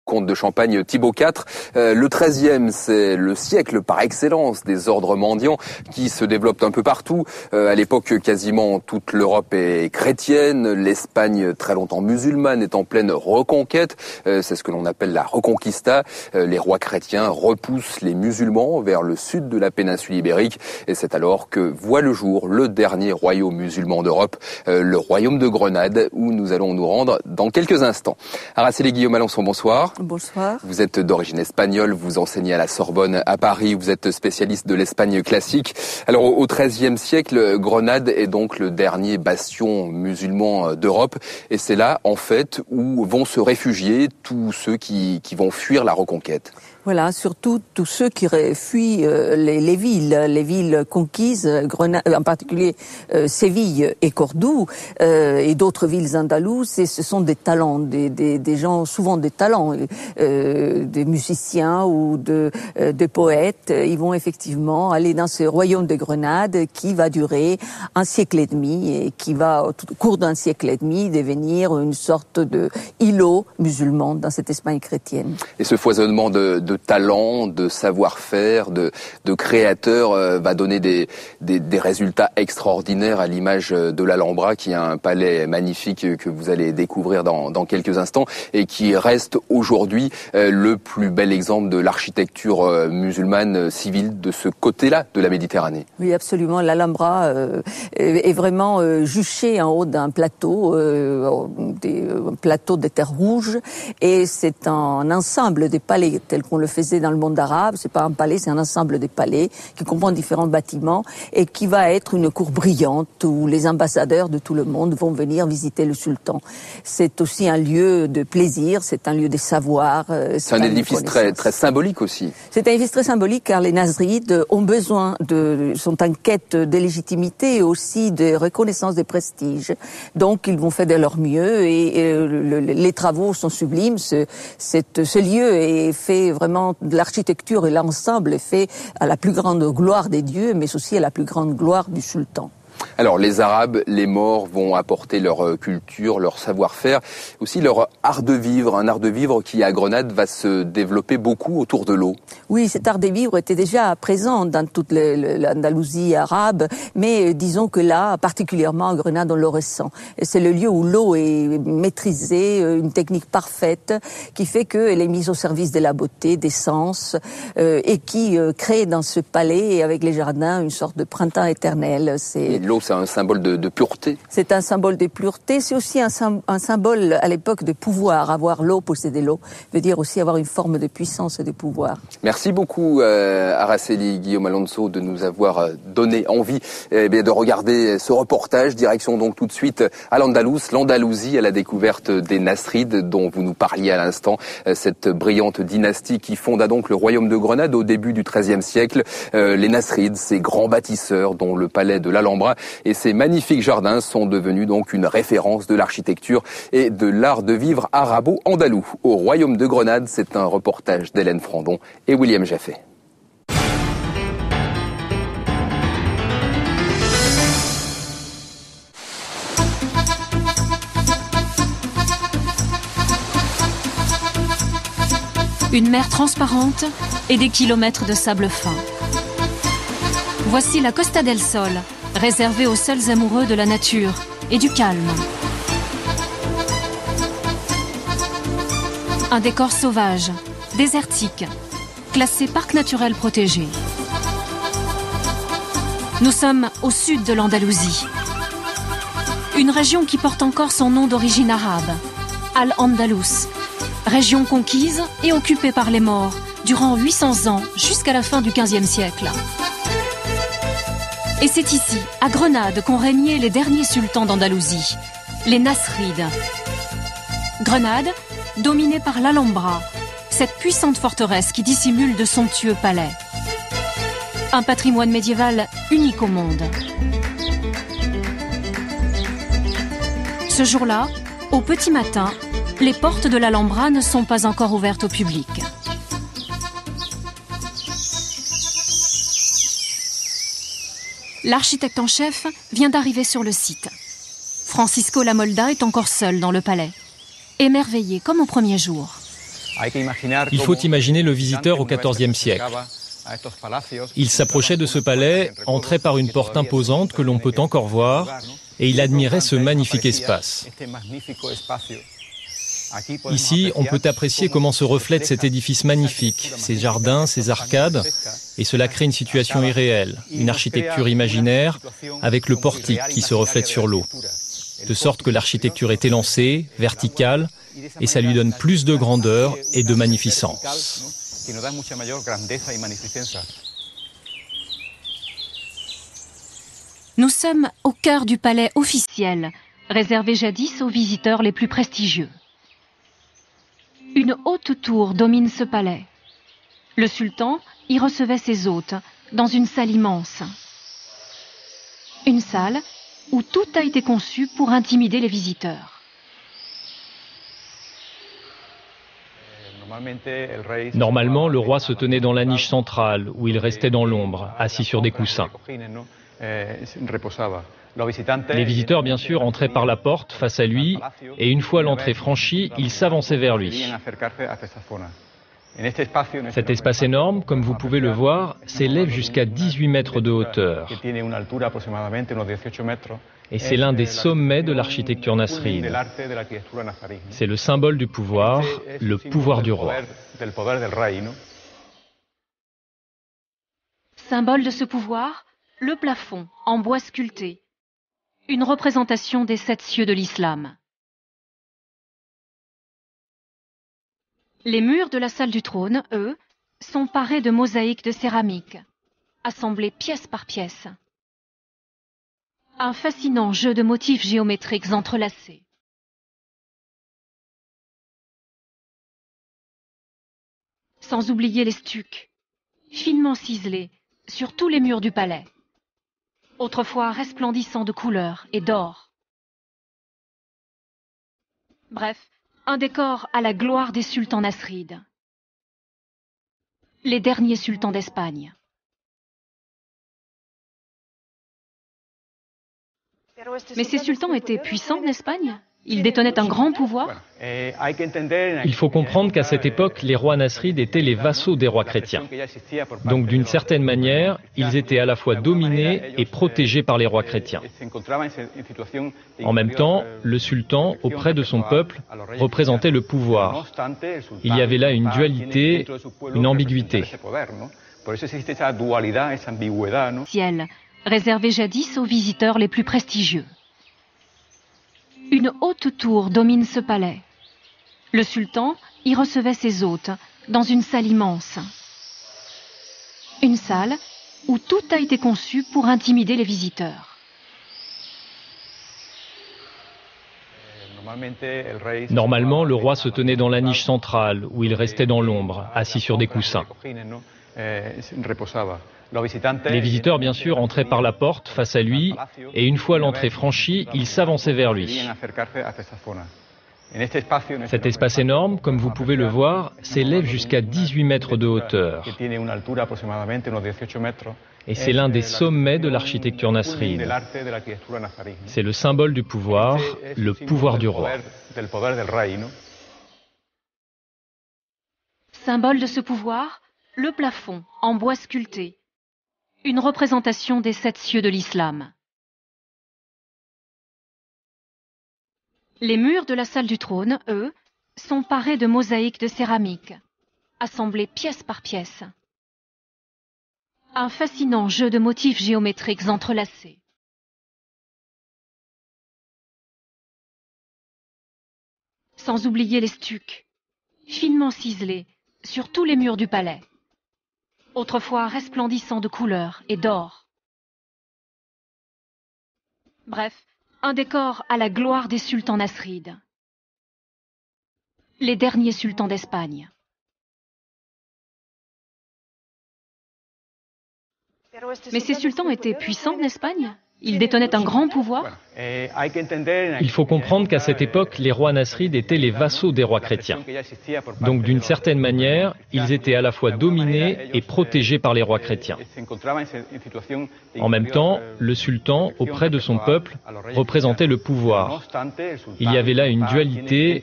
comte de Champagne Thibaut IV. Le XIIIe, c'est le siècle par excellence des ordres mendiants qui se développent un peu partout. À l'époque, quasiment toute l'Europe est chrétienne, l'Espagne très longtemps musulmane est en pleine reconquête. C'est ce que l'on appelle la Reconquista. Les rois chrétiens repoussent les musulmans vers le sud de la péninsule ibérique et c'est alors que voit le jour le dernier royaume musulman d'Europe, le royaume de Grenade, où nous allons nous rendre dans quelques instants. Araceli Guillaume Alençon, bonsoir. Bonsoir. Vous êtes d'origine espagnole, vous enseignez à la Sorbonne à Paris, vous êtes spécialiste de l'Espagne classique. Alors au XIIIe siècle, Grenade est donc le dernier bastion musulman d'Europe et c'est là en fait où vont se réfugier tous ceux qui vont fuir la reconquête. Voilà, surtout tous ceux qui fuient les villes conquises, Grenade, en particulier Séville et Cordoue, et d'autres villes andalouses. Et ce sont des talents, des gens, souvent des talents, des musiciens ou des poètes. Ils vont effectivement aller dans ce royaume de Grenade qui va durer un siècle et demi et qui va, au cours d'un siècle et demi, devenir une sorte de îlot musulman dans cette Espagne chrétienne. Et ce foisonnement de talent, de savoir-faire, de créateurs va donner des résultats extraordinaires à l'image de l'Alhambra, qui est un palais magnifique que vous allez découvrir dans quelques instants et qui reste aujourd'hui le plus bel exemple de l'architecture musulmane civile de ce côté-là de la Méditerranée. Oui, absolument. L'Alhambra est vraiment juchée en haut d'un plateau, un plateau de terre rouge, et c'est un ensemble des palais tel qu'on le faisait dans le monde arabe. C'est pas un palais, c'est un ensemble de palais qui comprend différents bâtiments et qui va être une cour brillante où les ambassadeurs de tout le monde vont venir visiter le sultan. C'est aussi un lieu de plaisir, c'est un lieu de savoir. C'est un édifice très symbolique aussi. C'est un édifice très symbolique car les Nasrides sont en quête de légitimité et aussi de reconnaissance de prestige. Donc ils vont faire de leur mieux et les travaux sont sublimes. Ce lieu est fait vraiment, l'architecture et l'ensemble est fait à la plus grande gloire des dieux, mais aussi à la plus grande gloire du sultan. Alors les Arabes, les Maures vont apporter leur culture, leur savoir-faire, aussi leur art de vivre, un art de vivre qui à Grenade va se développer beaucoup autour de l'eau. Oui, cet art de vivre était déjà présent dans toute l'Andalousie arabe, mais disons que là, particulièrement à Grenade, on le ressent. C'est le lieu où l'eau est maîtrisée, une technique parfaite, qui fait qu'elle est mise au service de la beauté, des sens, et qui crée dans ce palais, avec les jardins, une sorte de printemps éternel. L'eau, c'est un symbole de pureté. C'est un symbole de pureté. C'est aussi un symbole à l'époque de pouvoir. Avoir l'eau, posséder l'eau, veut dire aussi avoir une forme de puissance et de pouvoir. Merci beaucoup, Araceli Guillaume Alençon, de nous avoir donné envie de regarder ce reportage. Direction donc tout de suite à l'Andalousie, à la découverte des Nasrides, dont vous nous parliez à l'instant. Cette brillante dynastie qui fonda donc le royaume de Grenade au début du XIIIe siècle. Les Nasrides, ces grands bâtisseurs dont le palais de l'Alhambra et ces magnifiques jardins sont devenus donc une référence de l'architecture et de l'art de vivre arabo-andalou. Au royaume de Grenade, c'est un reportage d'Hélène Frandon et William Jaffé. Une mer transparente et des kilomètres de sable fin. Voici la Costa del Sol, réservée aux seuls amoureux de la nature et du calme. Un décor sauvage, désertique, classé parc naturel protégé. Nous sommes au sud de l'Andalousie. Une région qui porte encore son nom d'origine arabe, Al-Andalus, région conquise et occupée par les Maures durant 800 ans jusqu'à la fin du XVe siècle. Et c'est ici, à Grenade, qu'ont régné les derniers sultans d'Andalousie, les Nasrides. Grenade, dominée par l'Alhambra, cette puissante forteresse qui dissimule de somptueux palais. Un patrimoine médiéval unique au monde. Ce jour-là, au petit matin, les portes de l'Alhambra ne sont pas encore ouvertes au public. L'architecte en chef vient d'arriver sur le site. Francisco Lamolda est encore seul dans le palais, émerveillé comme au premier jour. Il faut imaginer le visiteur au XIVe siècle. Il s'approchait de ce palais, entrait par une porte imposante que l'on peut encore voir, et il admirait ce magnifique espace. Ici, on peut apprécier comment se reflète cet édifice magnifique, ses jardins, ses arcades, et cela crée une situation irréelle, une architecture imaginaire, avec le portique qui se reflète sur l'eau. De sorte que l'architecture est élancée, verticale, et ça lui donne plus de grandeur et de magnificence. Nous sommes au cœur du palais officiel, réservé jadis aux visiteurs les plus prestigieux. Une haute tour domine ce palais. Le sultan y recevait ses hôtes dans une salle immense. Une salle où tout a été conçu pour intimider les visiteurs. Normalement, le roi se tenait dans la niche centrale, où il restait dans l'ombre, assis sur des coussins. Les visiteurs, bien sûr, entraient par la porte face à lui, et une fois l'entrée franchie, ils s'avançaient vers lui. Cet espace énorme, comme vous pouvez le voir, s'élève jusqu'à 18 mètres de hauteur. Et c'est l'un des sommets de l'architecture nasride. C'est le symbole du pouvoir, le pouvoir du roi. Symbole de ce pouvoir, le plafond en bois sculpté. Une représentation des 7 cieux de l'islam. Les murs de la salle du trône, eux, sont parés de mosaïques de céramique, assemblées pièce par pièce. Un fascinant jeu de motifs géométriques entrelacés. Sans oublier les stucs, finement ciselés sur tous les murs du palais, autrefois resplendissants de couleurs et d'or. Bref, un décor à la gloire des sultans nasrides. Les derniers sultans d'Espagne. Mais ces sultans étaient puissants en Espagne? Ils détenaient un grand pouvoir? Il faut comprendre qu'à cette époque, les rois nasrides étaient les vassaux des rois chrétiens. Donc d'une certaine manière, ils étaient à la fois dominés et protégés par les rois chrétiens. En même temps, le sultan, auprès de son peuple, représentait le pouvoir. Il y avait là une dualité, une ambiguïté. Ciel, réservé jadis aux visiteurs les plus prestigieux. Une haute tour domine ce palais. Le sultan y recevait ses hôtes dans une salle immense. Une salle où tout a été conçu pour intimider les visiteurs. Normalement, le roi se tenait dans la niche centrale, où il restait dans l'ombre, assis sur des coussins. Les visiteurs, bien sûr, entraient par la porte face à lui, et une fois l'entrée franchie, ils s'avançaient vers lui. Cet espace énorme, comme vous pouvez le voir, s'élève jusqu'à 18 mètres de hauteur. Et c'est l'un des sommets de l'architecture nasride. C'est le symbole du pouvoir, le pouvoir du roi. Symbole de ce pouvoir, le plafond en bois sculpté. Une représentation des 7 cieux de l'islam. Les murs de la salle du trône, eux, sont parés de mosaïques de céramique, assemblées pièce par pièce. Un fascinant jeu de motifs géométriques entrelacés. Sans oublier les stucs, finement ciselés sur tous les murs du palais, autrefois resplendissants de couleurs et d'or. Bref, un décor à la gloire des sultans nasrides. Les derniers sultans d'Espagne. Mais ces sultans étaient puissants en Espagne? Ils détenaient un grand pouvoir? Il faut comprendre qu'à cette époque, les rois nasrides étaient les vassaux des rois chrétiens. Donc d'une certaine manière, ils étaient à la fois dominés et protégés par les rois chrétiens. En même temps, le sultan, auprès de son peuple, représentait le pouvoir. Il y avait là une dualité,